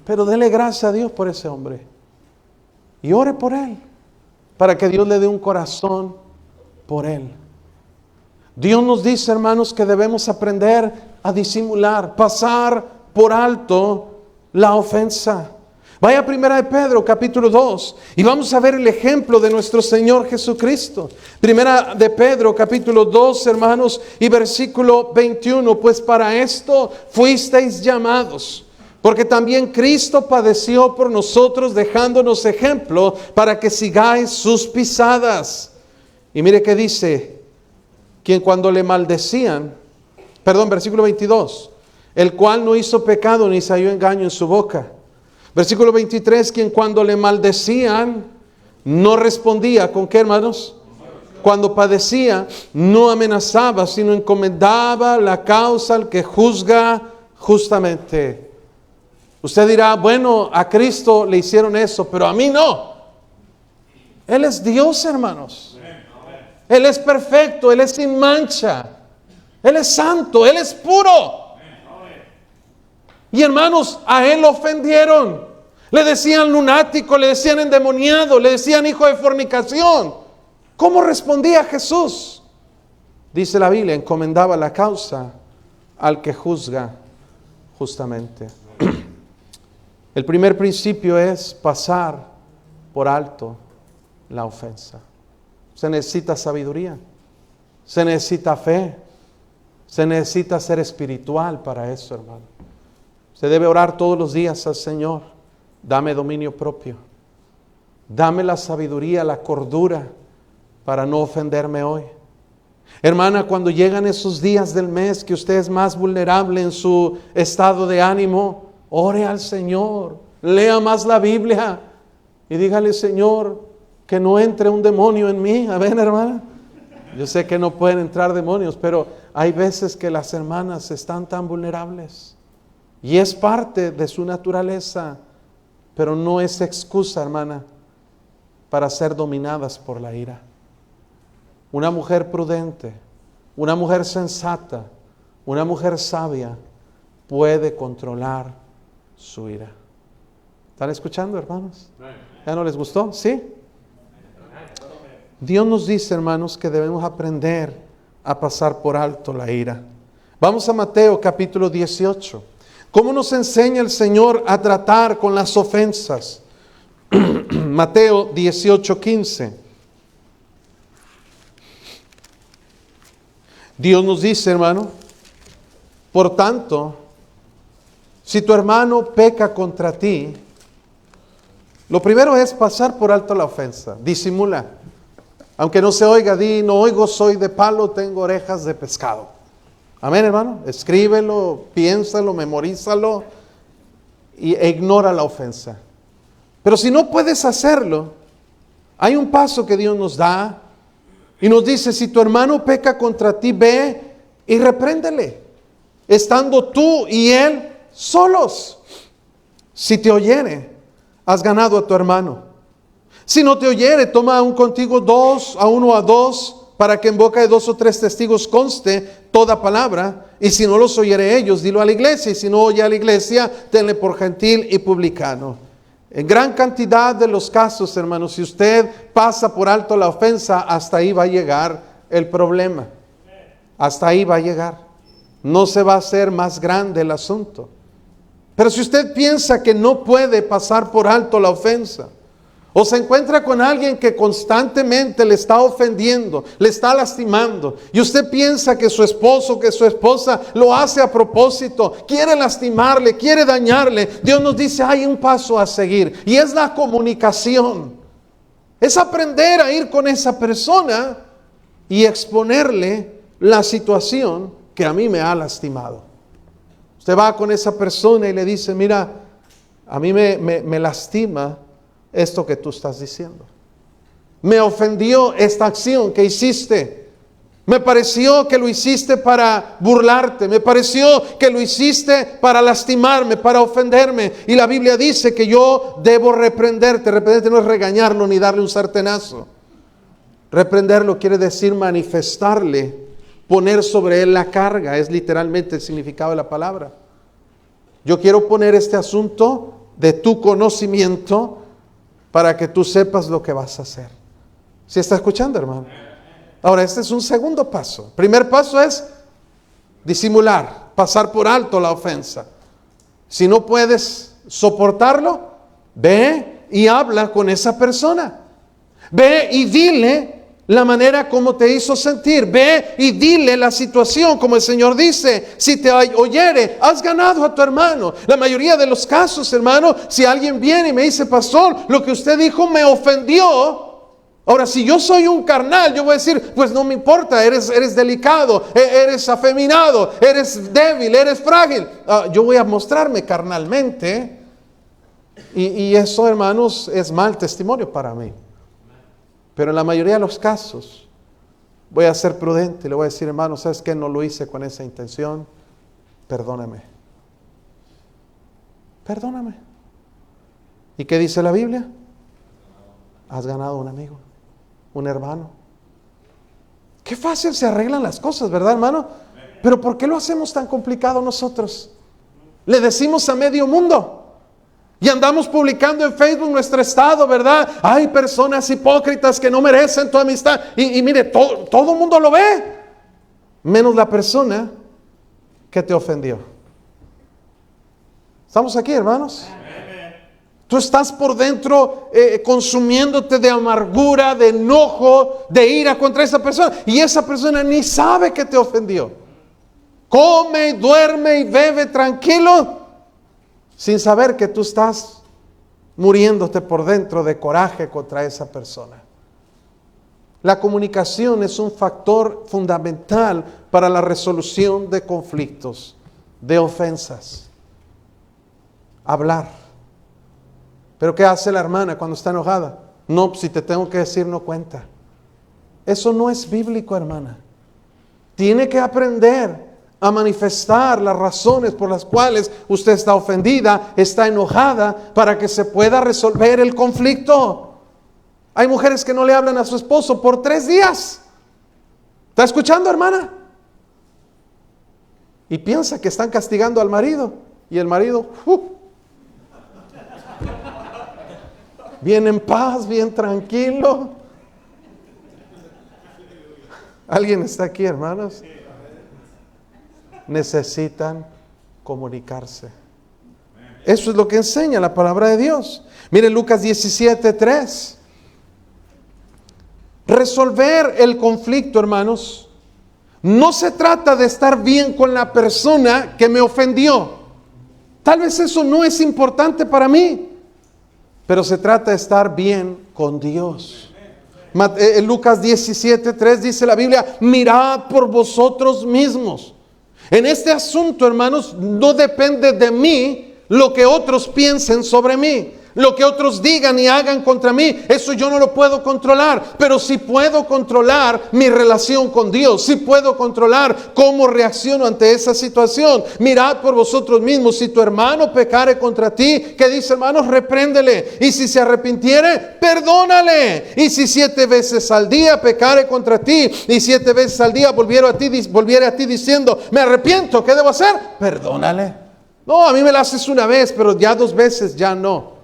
Pero dele gracias a Dios por ese hombre. Y ore por él. Para que Dios le dé un corazón por él. Dios nos dice, hermanos, que debemos aprender a disimular, pasar por alto la ofensa. Vaya a 1 de Pedro, capítulo 2, y vamos a ver el ejemplo de nuestro Señor Jesucristo. 1 de Pedro, capítulo 2, hermanos, y versículo 21. Pues para esto fuisteis llamados, porque también Cristo padeció por nosotros, dejándonos ejemplo para que sigáis sus pisadas. Y mire qué dice: quien cuando le maldecían, versículo 22, el cual no hizo pecado ni se halló engaño en su boca. Versículo 23, quien cuando le maldecían no respondía. ¿Con qué, hermanos? Cuando padecía no amenazaba, sino encomendaba la causa al que juzga justamente. Usted dirá: bueno, a Cristo le hicieron eso, pero a mí no. Él es Dios, hermanos. Él es perfecto, Él es sin mancha. Él es santo, Él es puro. Y hermanos, a Él lo ofendieron. Le decían lunático, le decían endemoniado, le decían hijo de fornicación. ¿Cómo respondía Jesús? Dice la Biblia: encomendaba la causa al que juzga justamente. El primer principio es pasar por alto la ofensa. Se necesita sabiduría, se necesita fe, se necesita ser espiritual para eso, hermano. Se debe orar todos los días al Señor: dame dominio propio, dame la sabiduría, la cordura para no ofenderme hoy. Hermana, cuando llegan esos días del mes que usted es más vulnerable en su estado de ánimo, ore al Señor, lea más la Biblia y dígale: Señor, que no entre un demonio en mí. Amén, hermana. Yo sé que no pueden entrar demonios, pero hay veces que las hermanas están tan vulnerables. Y es parte de su naturaleza, pero no es excusa, hermana, para ser dominadas por la ira. Una mujer prudente, una mujer sensata, una mujer sabia puede controlar su ira. ¿Están escuchando, hermanos? ¿Ya no les gustó? ¿Sí? Dios nos dice, hermanos, que debemos aprender a pasar por alto la ira. Vamos a Mateo capítulo 18. ¿Cómo nos enseña el Señor a tratar con las ofensas? Mateo 18:15. Dios nos dice, hermano, por tanto, si tu hermano peca contra ti, lo primero es pasar por alto la ofensa. Disimula. Aunque no se oiga, di, no oigo, soy de palo, tengo orejas de pescado. Amén, hermano. Escríbelo, piénsalo, memorízalo e ignora la ofensa. Pero si no puedes hacerlo, hay un paso que Dios nos da y nos dice, si tu hermano peca contra ti, ve y repréndele, estando tú y él solos. Si te oyere, has ganado a tu hermano. Si no te oyere, toma aún contigo uno a dos, para que en boca de 2 o 3 testigos conste toda palabra. Y si no los oyere ellos, dilo a la iglesia. Y si no oye a la iglesia, tenle por gentil y publicano. En gran cantidad de los casos, hermanos, si usted pasa por alto la ofensa, hasta ahí va a llegar el problema. Hasta ahí va a llegar. No se va a hacer más grande el asunto. Pero si usted piensa que no puede pasar por alto la ofensa, o se encuentra con alguien que constantemente le está ofendiendo, le está lastimando, y usted piensa que su esposo, que su esposa lo hace a propósito, quiere lastimarle, quiere dañarle, Dios nos dice, hay un paso a seguir, y es la comunicación. Es aprender a ir con esa persona y exponerle la situación que a mí me ha lastimado. Usted va con esa persona y le dice, mira, a mí me lastima esto que tú estás diciendo. Me ofendió esta acción que hiciste. Me pareció que lo hiciste para burlarte. Me pareció que lo hiciste para lastimarme, para ofenderme. Y la Biblia dice que yo debo reprenderte. Reprenderte no es regañarlo ni darle un sartenazo. Reprenderlo quiere decir manifestarle, poner sobre él la carga. Es literalmente el significado de la palabra. Yo quiero poner este asunto de tu conocimiento para que tú sepas lo que vas a hacer. ¿Sí está escuchando, hermano? Ahora, este es un segundo paso. El primer paso es disimular, pasar por alto la ofensa. Si no puedes soportarlo, ve y habla con esa persona. Ve y dile la manera como te hizo sentir. Ve y dile la situación, como el Señor dice, si te oyere, has ganado a tu hermano. La mayoría de los casos, hermano, si alguien viene y me dice, pastor, lo que usted dijo me ofendió. Ahora, si yo soy un carnal, yo voy a decir, pues no me importa, eres delicado, eres afeminado, eres débil, eres frágil. Yo voy a mostrarme carnalmente. Y eso, hermanos, es mal testimonio para mí. Pero en la mayoría de los casos voy a ser prudente y le voy a decir, hermano, ¿sabes qué? No lo hice con esa intención. Perdóname. Perdóname. ¿Y qué dice la Biblia? Has ganado un amigo, un hermano. Qué fácil se arreglan las cosas, ¿verdad, hermano? Pero ¿por qué lo hacemos tan complicado nosotros? Le decimos a medio mundo. Y andamos publicando en Facebook nuestro estado, ¿verdad? Hay personas hipócritas que no merecen tu amistad. Y mire, todo el mundo lo ve. Menos la persona que te ofendió. ¿Estamos aquí, hermanos? Tú estás por dentro consumiéndote de amargura, de enojo, de ira contra esa persona. Y esa persona ni sabe que te ofendió. Come, duerme y bebe tranquilo, sin saber que tú estás muriéndote por dentro de coraje contra esa persona. La comunicación es un factor fundamental para la resolución de conflictos, de ofensas. Hablar. ¿Pero qué hace la hermana cuando está enojada? No, si te tengo que decir, no cuenta. Eso no es bíblico, hermana. Tiene que aprender a manifestar las razones por las cuales usted está ofendida, está enojada, para que se pueda resolver el conflicto. Hay mujeres que no le hablan a su esposo por 3 días. ¿Está escuchando, hermana? Y piensa que están castigando al marido. Y el marido, bien en paz, bien tranquilo. ¿Alguien está aquí, hermanos? Necesitan comunicarse. Eso es lo que enseña la palabra de Dios. Mire Lucas 17:3. Resolver el conflicto, hermanos, no se trata de estar bien con la persona que me ofendió. Tal vez eso no es importante para mí, pero se trata de estar bien con Dios. Lucas 17:3 dice la Biblia: mirad por vosotros mismos. En este asunto, hermanos, no depende de mí lo que otros piensen sobre mí, lo que otros digan y hagan contra mí. Eso yo no lo puedo controlar, pero sí puedo controlar mi relación con Dios. Sí puedo controlar cómo reacciono ante esa situación. Mirad por vosotros mismos. Si tu hermano pecare contra ti, ¿qué dice, hermanos? Repréndele. Y si se arrepintiere, perdónale. Y si 7 veces al día pecare contra ti, y 7 veces al día volviere a ti diciendo: me arrepiento, ¿qué debo hacer? Perdónale. No, a mí me la haces una vez, pero ya 2 veces ya no.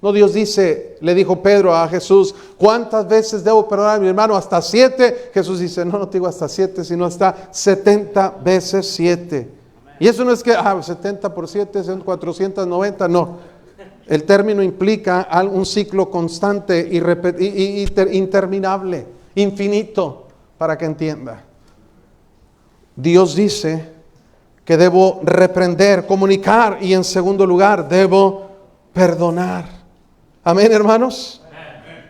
No, Dios dice, le dijo Pedro a Jesús: ¿cuántas veces debo perdonar a mi hermano? ¿Hasta 7? Jesús dice: no te digo hasta 7, sino hasta 70 veces 7. Y eso no es que 70 por 7 son 490, no. El término implica un ciclo constante y interminable, infinito, para que entienda. Dios dice que debo reprender, comunicar, y en segundo lugar debo perdonar. Amén, hermanos.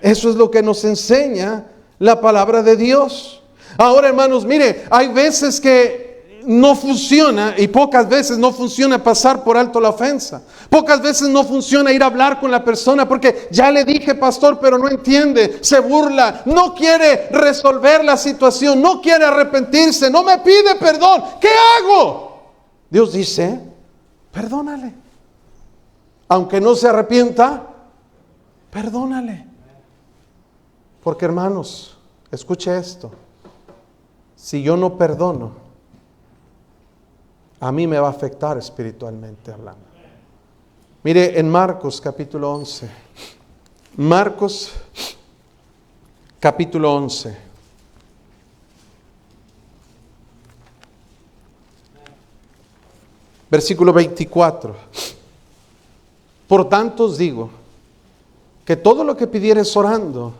Eso es lo que nos enseña la palabra de Dios. Ahora, hermanos, mire, hay veces que no funciona, y pocas veces no funciona pasar por alto la ofensa. Pocas veces no funciona ir a hablar con la persona porque ya le dije, pastor, pero no entiende, se burla, no quiere resolver la situación, no quiere arrepentirse, no me pide perdón. ¿Qué hago? Dios dice: perdónale. Aunque no se arrepienta, perdónale. Porque, hermanos, escuche esto: si yo no perdono, a mí me va a afectar espiritualmente hablando. Mire en Marcos capítulo 11. Marcos capítulo 11. Versículo 24. Por tanto os digo que todo lo que pidiereis orando,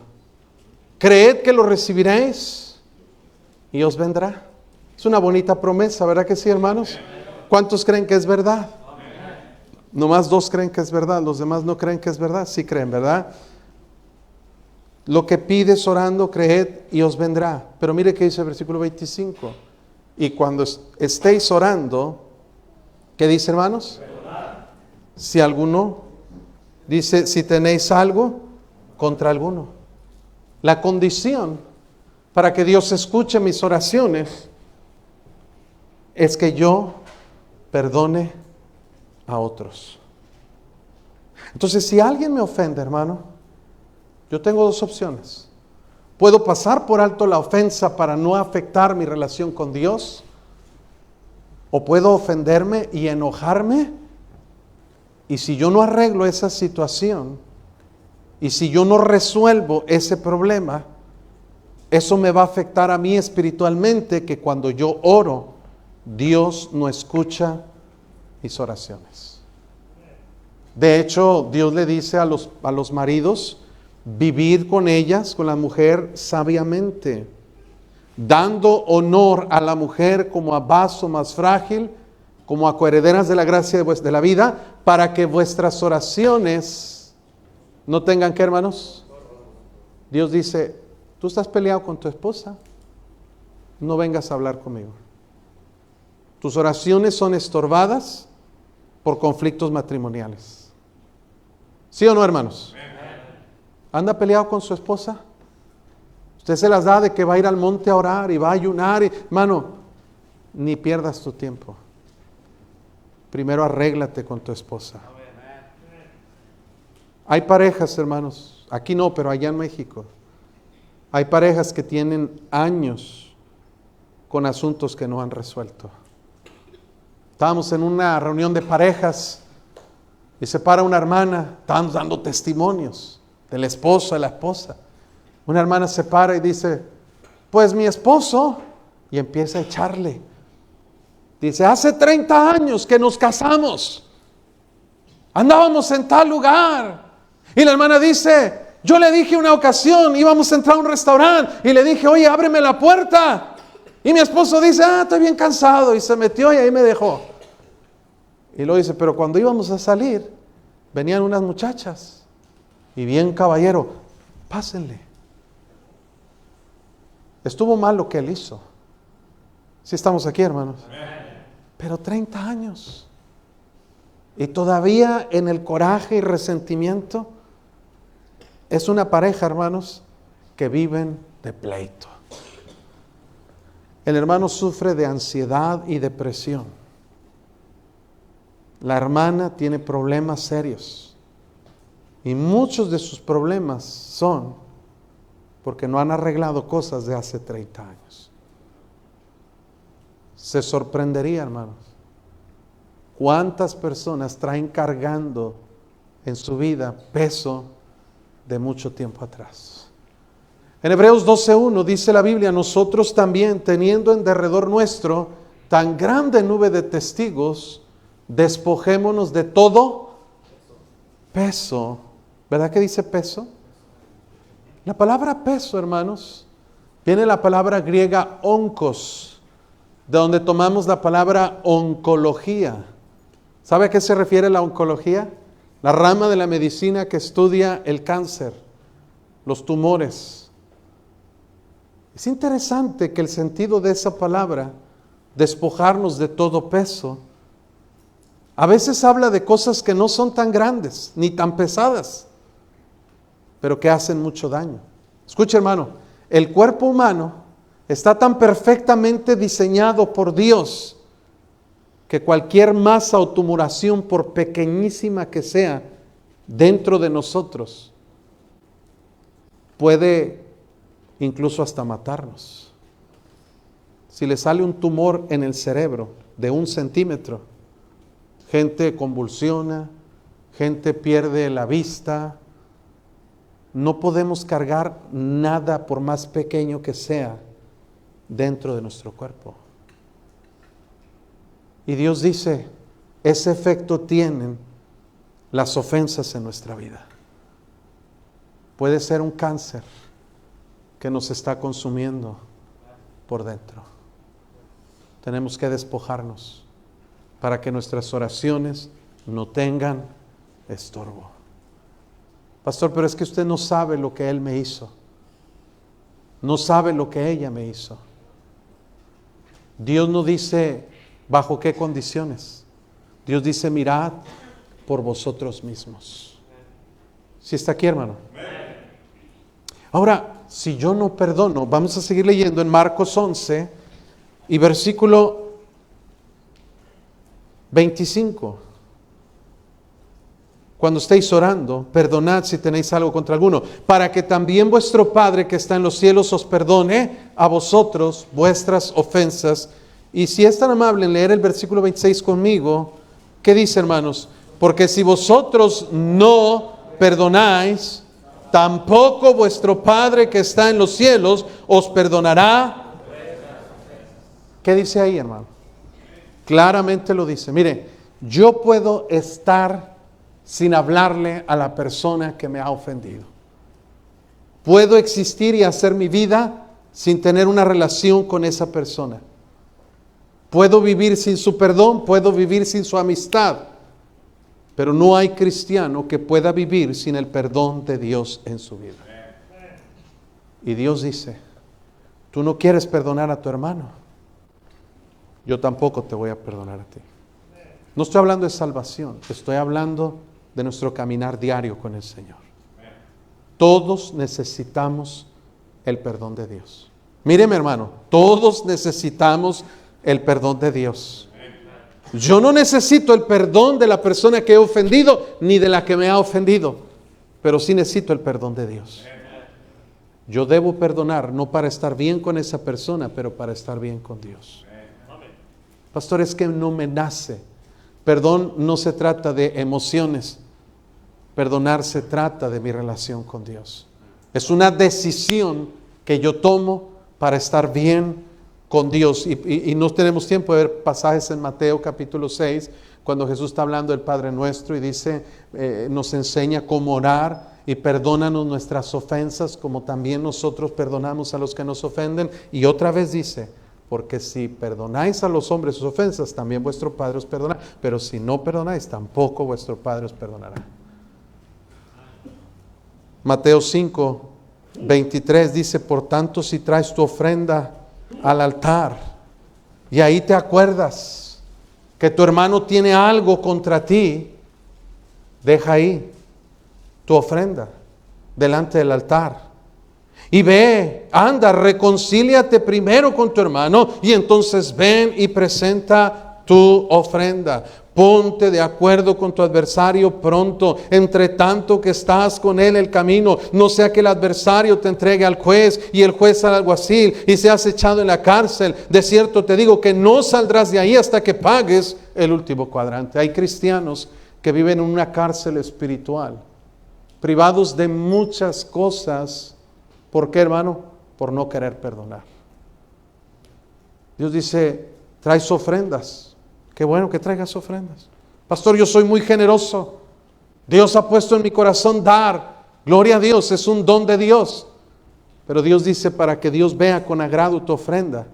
creed que lo recibiréis y os vendrá. Es una bonita promesa, ¿verdad que sí, hermanos? ¿Cuántos creen que es verdad? Nomás 2 creen que es verdad, los demás no creen que es verdad. Sí creen, ¿verdad? Lo que pides orando, creed y os vendrá. Pero mire que dice el versículo 25. Y cuando estéis orando, ¿qué dice, hermanos? Si alguno, dice, si tenéis algo contra alguno. La condición para que Dios escuche mis oraciones es que yo perdone a otros. Entonces, si alguien me ofende, hermano, yo tengo 2 opciones. Puedo pasar por alto la ofensa para no afectar mi relación con Dios, o puedo ofenderme y enojarme, y si yo no arreglo esa situación, y si yo no resuelvo ese problema, eso me va a afectar a mí espiritualmente, que cuando yo oro, Dios no escucha mis oraciones. De hecho, Dios le dice a los maridos: vivir con ellas, con la mujer, sabiamente, dando honor a la mujer como a vaso más frágil, como a coherederas de la gracia de la vida, para que vuestras oraciones no tengan, ¿qué, hermanos? Dios dice: tú estás peleado con tu esposa, no vengas a hablar conmigo. Tus oraciones son estorbadas por conflictos matrimoniales. ¿Sí o no, hermanos? ¿Anda peleado con su esposa? Usted se las da de que va a ir al monte a orar y va a ayunar. Hermano, ni pierdas tu tiempo. Primero arréglate con tu esposa. Hay parejas, hermanos, aquí no, pero allá en México, hay parejas que tienen años con asuntos que no han resuelto. Estábamos en una reunión de parejas y se para una hermana, estábamos dando testimonios del esposo, de la esposa. Una hermana se para y dice, pues mi esposo, y empieza a echarle. Dice, hace 30 años que nos casamos. Andábamos en tal lugar. Y la hermana dice, yo le dije una ocasión, íbamos a entrar a un restaurante y le dije, oye, ábreme la puerta. Y mi esposo dice, estoy bien cansado. Y se metió y ahí me dejó. Y luego dice, pero cuando íbamos a salir, venían unas muchachas. Y bien caballero, pásenle. Estuvo mal lo que él hizo. Sí estamos aquí, hermanos. Pero 30 años. Y todavía en el coraje y resentimiento. Es una pareja, hermanos, que viven de pleito. El hermano sufre de ansiedad y depresión. La hermana tiene problemas serios. Y muchos de sus problemas son porque no han arreglado cosas de hace 30 años. Se sorprendería, hermanos, cuántas personas traen cargando en su vida peso de mucho tiempo atrás. En Hebreos 12:1 dice la Biblia, nosotros también, teniendo en derredor nuestro tan grande nube de testigos, despojémonos de todo peso. ¿Verdad que dice peso? La palabra peso, hermanos, viene de la palabra griega onkos, de donde tomamos la palabra oncología. ¿Sabe a qué se refiere la oncología? La rama de la medicina que estudia el cáncer, los tumores. Es interesante que el sentido de esa palabra, despojarnos de todo peso, a veces habla de cosas que no son tan grandes ni tan pesadas, pero que hacen mucho daño. Escuche, hermano, el cuerpo humano está tan perfectamente diseñado por Dios que cualquier masa o tumoración, por pequeñísima que sea, dentro de nosotros, puede incluso hasta matarnos. Si le sale un tumor en el cerebro de 1 centímetro, gente convulsiona, gente pierde la vista. No podemos cargar nada, por más pequeño que sea, dentro de nuestro cuerpo. Y Dios dice, ese efecto tienen las ofensas en nuestra vida. Puede ser un cáncer que nos está consumiendo por dentro. Tenemos que despojarnos para que nuestras oraciones no tengan estorbo. Pastor, pero es que usted no sabe lo que él me hizo. No sabe lo que ella me hizo. Dios no dice bajo qué condiciones. Dios dice, mirad por vosotros mismos. ¿Sí está aquí, hermano? Ahora, si yo no perdono, vamos a seguir leyendo en Marcos 11 y versículo 25. Cuando estéis orando, perdonad si tenéis algo contra alguno, para que también vuestro Padre que está en los cielos os perdone a vosotros vuestras ofensas. Y si es tan amable en leer el versículo 26 conmigo, ¿qué dice, hermanos? Porque si vosotros no perdonáis, tampoco vuestro Padre que está en los cielos os perdonará. ¿Qué dice ahí, hermano? Claramente lo dice. Mire, yo puedo estar sin hablarle a la persona que me ha ofendido. Puedo existir y hacer mi vida sin tener una relación con esa persona. Puedo vivir sin su perdón, puedo vivir sin su amistad, pero no hay cristiano que pueda vivir sin el perdón de Dios en su vida. Y Dios dice, tú no quieres perdonar a tu hermano, yo tampoco te voy a perdonar a ti. No estoy hablando de salvación, estoy hablando de nuestro caminar diario con el Señor. Todos necesitamos el perdón de Dios. Míreme, hermano, todos necesitamos el perdón de Dios. Yo no necesito el perdón de la persona que he ofendido, ni de la que me ha ofendido, pero sí necesito el perdón de Dios. Yo debo perdonar, no para estar bien con esa persona, pero para estar bien con Dios. Pastor, es que no me nace. Perdón no se trata de emociones. Perdonar se trata de mi relación con Dios. Es una decisión que yo tomo para estar bien con Dios. Y no tenemos tiempo de ver pasajes en Mateo capítulo 6, cuando Jesús está hablando del Padre Nuestro y dice, nos enseña cómo orar y perdónanos nuestras ofensas como también nosotros perdonamos a los que nos ofenden. Y otra vez dice, porque si perdonáis a los hombres sus ofensas, también vuestro Padre os perdonará. Pero si no perdonáis, tampoco vuestro Padre os perdonará. Mateo 5, 23 dice, por tanto, si traes tu ofrenda al altar y ahí te acuerdas que tu hermano tiene algo contra ti, deja ahí tu ofrenda delante del altar y ve, anda, reconcíliate primero con tu hermano y entonces ven y presenta tu ofrenda. Ponte de acuerdo con tu adversario pronto, entre tanto que estás con él el camino, no sea que el adversario te entregue al juez y el juez al alguacil y seas echado en la cárcel. De cierto te digo que no saldrás de ahí hasta que pagues el último cuadrante. Hay cristianos que viven en una cárcel espiritual, privados de muchas cosas. ¿Por qué, hermano? Por no querer perdonar. Dios dice, traes ofrendas. Qué bueno que traigas ofrendas. Pastor, yo soy muy generoso. Dios ha puesto en mi corazón dar. Gloria a Dios, es un don de Dios. Pero Dios dice para que Dios vea con agrado tu ofrenda.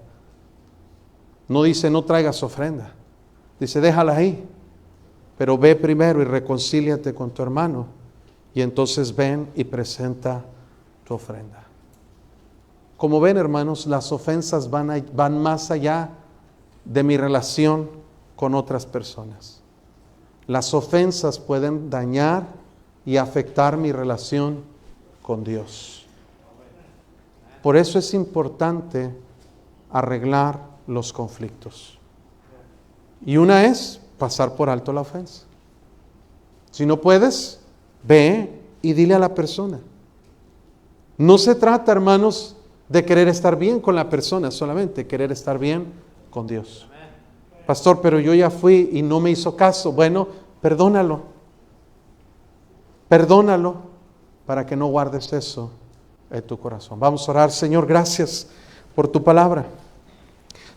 No dice no traigas ofrenda. Dice déjala ahí. Pero ve primero y reconcíliate con tu hermano. Y entonces ven y presenta tu ofrenda. Como ven, hermanos, las ofensas van más allá de mi relación con otras personas. Las ofensas pueden dañar y afectar mi relación con Dios. Por eso es importante arreglar los conflictos. Y una es pasar por alto la ofensa. Si no puedes, ve y dile a la persona. No se trata, hermanos, de querer estar bien con la persona, solamente querer estar bien con Dios. Pastor, pero yo ya fui y no me hizo caso. Bueno, perdónalo. Perdónalo para que no guardes eso en tu corazón. Vamos a orar. Señor, gracias por tu palabra.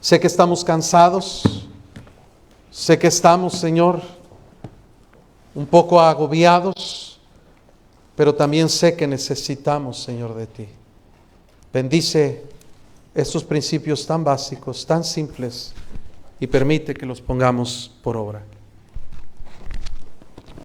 Sé que estamos cansados. Sé que estamos, Señor, un poco agobiados. Pero también sé que necesitamos, Señor, de ti. Bendice estos principios tan básicos, tan simples, y permite que los pongamos por obra.